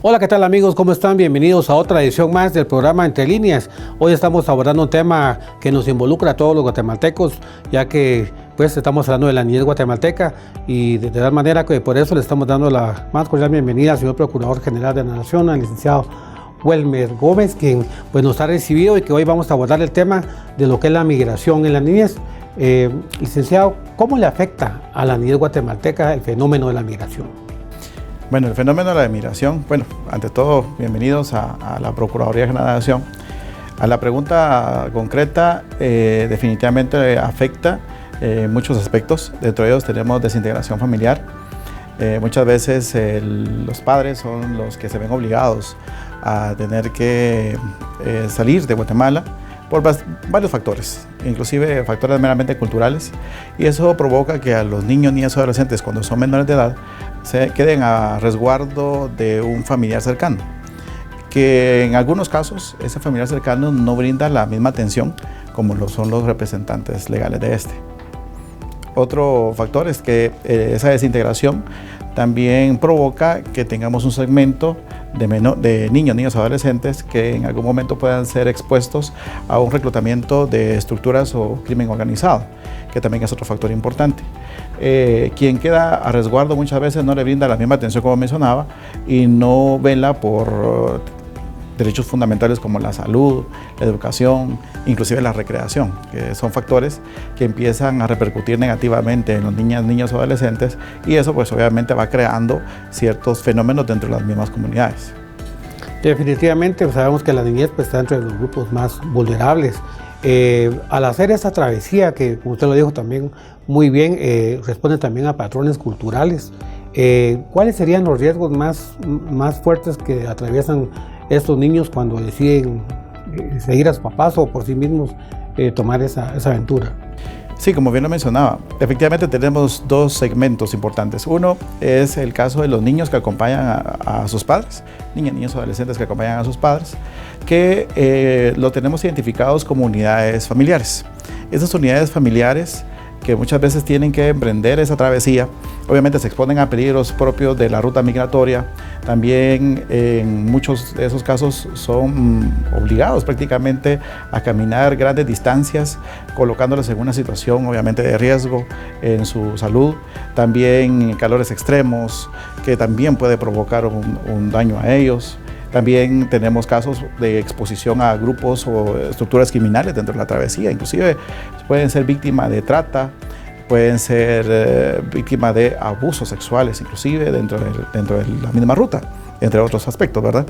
Hola, ¿qué tal amigos? ¿Cómo están? Bienvenidos a otra edición más del programa Entre Líneas. Hoy estamos abordando un tema que nos involucra a todos los guatemaltecos, ya que pues estamos hablando de la niñez guatemalteca y de tal manera que por eso le estamos dando la más cordial bienvenida al señor Procurador General de la Nación, al licenciado Welmer Gómez, quien pues nos ha recibido y que hoy vamos a abordar el tema de lo que es la migración en la niñez. Licenciado, ¿cómo le afecta a la niñez guatemalteca el fenómeno de la migración? Bueno, el fenómeno de la migración, ante todo, bienvenidos a la Procuraduría General de la Nación. A la pregunta concreta, definitivamente afecta muchos aspectos. Dentro de ellos tenemos desintegración familiar. Muchas veces los padres son los que se ven obligados a tener que salir de Guatemala por varios factores, inclusive factores meramente culturales, y eso provoca que a los niños, niñas o adolescentes, cuando son menores de edad, se queden a resguardo de un familiar cercano, que en algunos casos ese familiar cercano no brinda la misma atención como lo son los representantes legales de este. Otro factor es que esa desintegración también provoca que tengamos un segmento de niños, niñas o adolescentes que en algún momento puedan ser expuestos a un reclutamiento de estructuras o crimen organizado, que también es otro factor importante. Quien queda a resguardo muchas veces no le brinda la misma atención como mencionaba y no vela por derechos fundamentales como la salud, la educación, inclusive la recreación, que son factores que empiezan a repercutir negativamente en los niños o adolescentes, y eso pues obviamente va creando ciertos fenómenos dentro de las mismas comunidades. Definitivamente pues, sabemos que la niñez pues, está entre los grupos más vulnerables. Al hacer esta travesía, que como usted lo dijo también muy bien, responde también a patrones culturales. ¿Cuáles serían los riesgos más fuertes que atraviesan estos niños cuando deciden seguir a sus papás o por sí mismos tomar esa aventura? Sí, como bien lo mencionaba, efectivamente tenemos dos segmentos importantes. Uno es el caso de los niños que acompañan a sus padres, niños o adolescentes que acompañan a sus padres, que lo tenemos identificados como unidades familiares. Esas unidades familiares que muchas veces tienen que emprender esa travesía, obviamente se exponen a peligros propios de la ruta migratoria. También en muchos de esos casos son obligados prácticamente a caminar grandes distancias, colocándoles en una situación obviamente de riesgo en su salud. También calores extremos que también puede provocar un daño a ellos. También tenemos casos de exposición a grupos o estructuras criminales dentro de la travesía, inclusive pueden ser víctimas de trata, pueden ser víctimas de abusos sexuales, inclusive dentro de la misma ruta, entre otros aspectos, ¿verdad?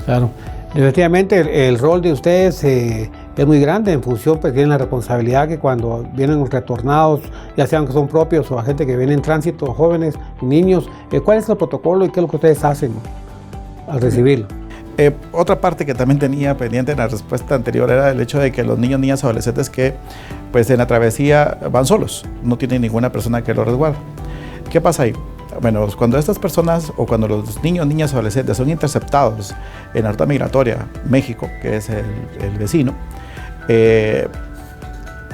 Claro, efectivamente el rol de ustedes es muy grande en función, pues tienen la responsabilidad que cuando vienen retornados, ya sean que son propios o a gente que viene en tránsito, jóvenes y niños, ¿cuál es el protocolo y qué es lo que ustedes hacen al recibirlo? Otra parte que también tenía pendiente en la respuesta anterior era el hecho de que los niños, niñas, adolescentes que pues en la travesía van solos, no tienen ninguna persona que los resguarde. ¿Qué pasa ahí? Bueno, cuando estas personas o cuando los niños, niñas, adolescentes son interceptados en la ruta migratoria, México, que es el vecino,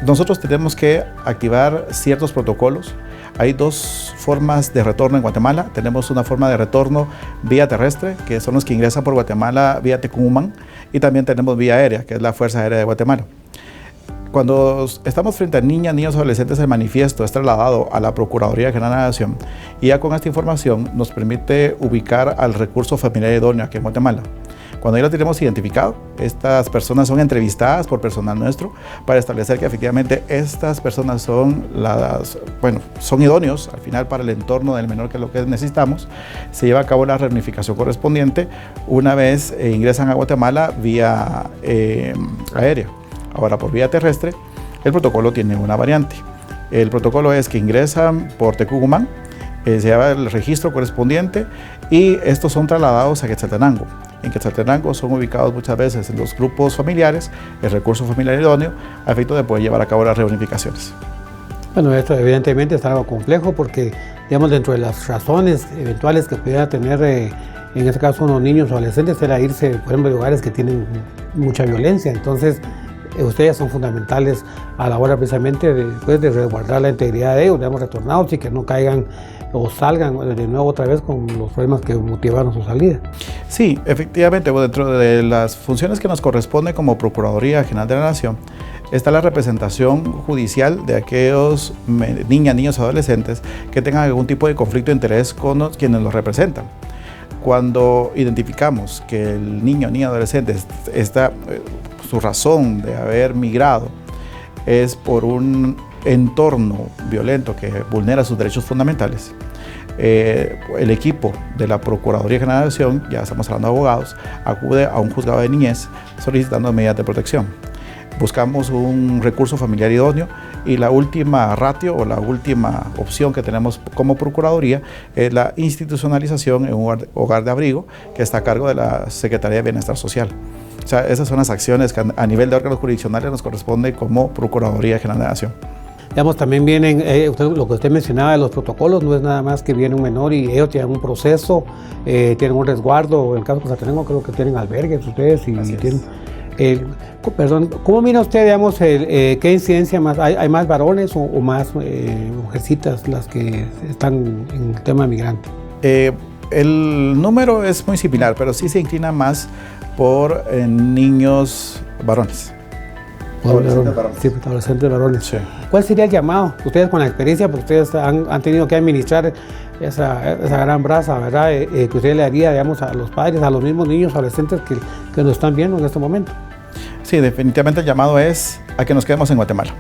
nosotros tenemos que activar ciertos protocolos. Hay dos formas de retorno en Guatemala. Tenemos una forma de retorno vía terrestre, que son los que ingresan por Guatemala vía Tecumumán, y también tenemos vía aérea, que es la Fuerza Aérea de Guatemala. Cuando estamos frente a niñas, niños o adolescentes, el manifiesto es trasladado a la Procuraduría General de la Nación y ya con esta información nos permite ubicar al recurso familiar idóneo aquí en Guatemala. Cuando ya lo tenemos identificado, estas personas son entrevistadas por personal nuestro para establecer que efectivamente estas personas son idóneos al final para el entorno del menor, que es lo que necesitamos. Se lleva a cabo la reunificación correspondiente una vez ingresan a Guatemala vía aérea. Ahora, por vía terrestre, el protocolo tiene una variante. El protocolo es que ingresan por Tecumumán, se lleva el registro correspondiente y estos son trasladados a Quetzaltenango. En Quetzaltenango son ubicados muchas veces en los grupos familiares, el recurso familiar idóneo, a efecto de poder llevar a cabo las reunificaciones. Bueno, esto evidentemente es algo complejo porque, digamos, dentro de las razones eventuales que pudiera tener, en este caso, unos niños o adolescentes, era irse, por ejemplo, a lugares que tienen mucha violencia. Entonces, ustedes son fundamentales a la hora precisamente de resguardar la integridad de ellos, digamos, retornados y que no caigan o salgan de nuevo otra vez con los problemas que motivaron su salida. Sí, efectivamente, dentro de las funciones que nos corresponde como Procuraduría General de la Nación está la representación judicial de aquellos niñas, niños, adolescentes que tengan algún tipo de conflicto de interés con quienes los representan. Cuando identificamos que el niño, niña, adolescente está, su razón de haber migrado es por un entorno violento que vulnera sus derechos fundamentales, el equipo de la Procuraduría General de la Nación, ya estamos hablando de abogados, acude a un juzgado de niñez solicitando medidas de protección. Buscamos un recurso familiar idóneo y la última ratio o la última opción que tenemos como Procuraduría es la institucionalización en un hogar de abrigo que está a cargo de la Secretaría de Bienestar Social. O sea, esas son las acciones que a nivel de órganos jurisdiccionales nos corresponde como Procuraduría General de la Nación. Digamos, también vienen, lo que usted mencionaba de los protocolos, no es nada más que viene un menor y ellos tienen un proceso, tienen un resguardo, en el caso de Cozatenango creo que tienen albergues ustedes y tienen... perdón, ¿cómo mira usted, digamos, qué incidencia más? ¿Hay más varones o más mujercitas las que están en el tema migrante? El número es muy similar, pero sí se inclina más por niños varones. Adolescentes varones. Sí, adolescentes varones. Sí. ¿Cuál sería el llamado? Ustedes con la experiencia, porque ustedes han tenido que administrar esa gran brasa, ¿verdad? Que usted le haría, digamos, a los padres, a los mismos niños, adolescentes que nos están viendo en este momento. Sí, definitivamente el llamado es a que nos quedemos en Guatemala.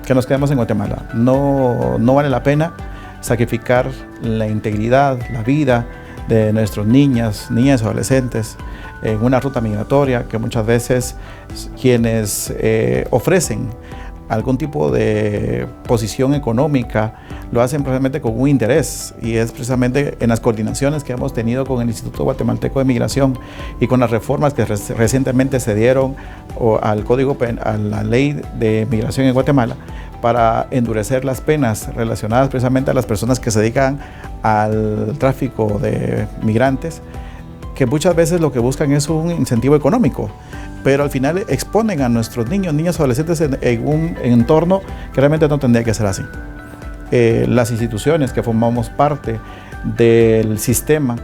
Que nos quedemos en Guatemala. No vale la pena sacrificar la integridad, la vida de nuestros niñas, adolescentes en una ruta migratoria que muchas veces quienes ofrecen algún tipo de posición económica lo hacen precisamente con un interés, y es precisamente en las coordinaciones que hemos tenido con el Instituto Guatemalteco de Migración y con las reformas que recientemente se dieron al Código a la Ley de Migración en Guatemala para endurecer las penas relacionadas precisamente a las personas que se dedican al tráfico de migrantes, que muchas veces lo que buscan es un incentivo económico, pero al final exponen a nuestros niños, niñas, adolescentes en un entorno que realmente no tendría que ser así. Las instituciones que formamos parte del sistema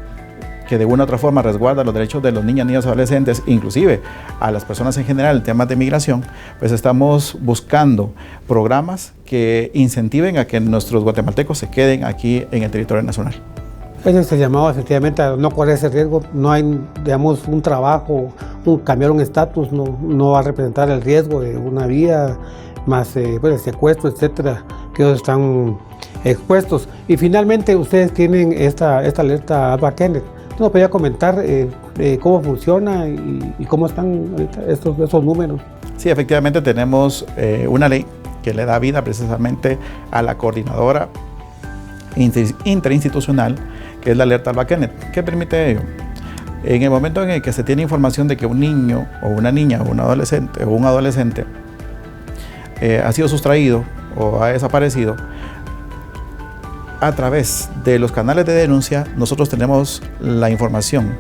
que de una u otra forma resguarda los derechos de los niños, niñas, adolescentes, inclusive a las personas en general en temas de migración, pues estamos buscando programas que incentiven a que nuestros guatemaltecos se queden aquí en el territorio nacional. Ese es el llamado efectivamente a no correr ese riesgo. No hay, digamos, un trabajo, cambiar un estatus, no va a representar el riesgo de una vida, más el secuestro, etcétera, que ellos están expuestos. Y finalmente ustedes tienen esta alerta Alba Kenneth. ¿Nos podría comentar cómo funciona y cómo están estos números? Sí, efectivamente tenemos una ley que le da vida precisamente a la coordinadora interinstitucional, que es la alerta Alba Kenneth. ¿Qué permite ello? En el momento en el que se tiene información de que un niño o una niña o un adolescente ha sido sustraído o ha desaparecido, a través de los canales de denuncia nosotros tenemos la información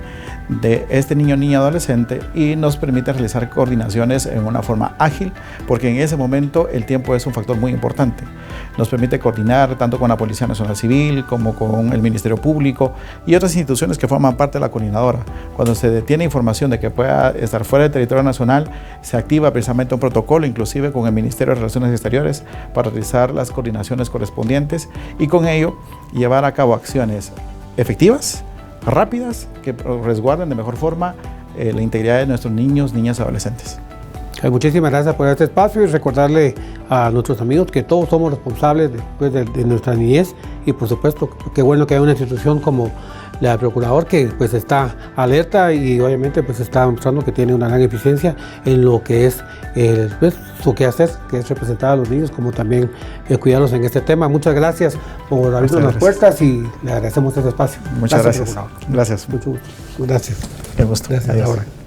de este niño, niña, adolescente, y nos permite realizar coordinaciones en una forma ágil, porque en ese momento el tiempo es un factor muy importante. Nos permite coordinar tanto con la Policía Nacional Civil como con el Ministerio Público y otras instituciones que forman parte de la coordinadora. Cuando se tiene información de que pueda estar fuera del territorio nacional, se activa precisamente un protocolo, inclusive con el Ministerio de Relaciones Exteriores, para realizar las coordinaciones correspondientes y con ello llevar a cabo acciones efectivas, rápidas, que resguarden de mejor forma la integridad de nuestros niños, niñas y adolescentes. Muchísimas gracias por este espacio y recordarle a nuestros amigos que todos somos responsables de nuestra niñez, y por supuesto qué bueno que hay una institución como la del Procurador que pues está alerta y obviamente pues está mostrando que tiene una gran eficiencia en lo que es su quehacer, que es representar a los niños, como también cuidarlos en este tema. Muchas gracias por abrirnos las puertas y le agradecemos este espacio. Muchas gracias. Gracias. Mucho gusto. Gracias. Qué gusto. Gracias. Adiós. Ahora.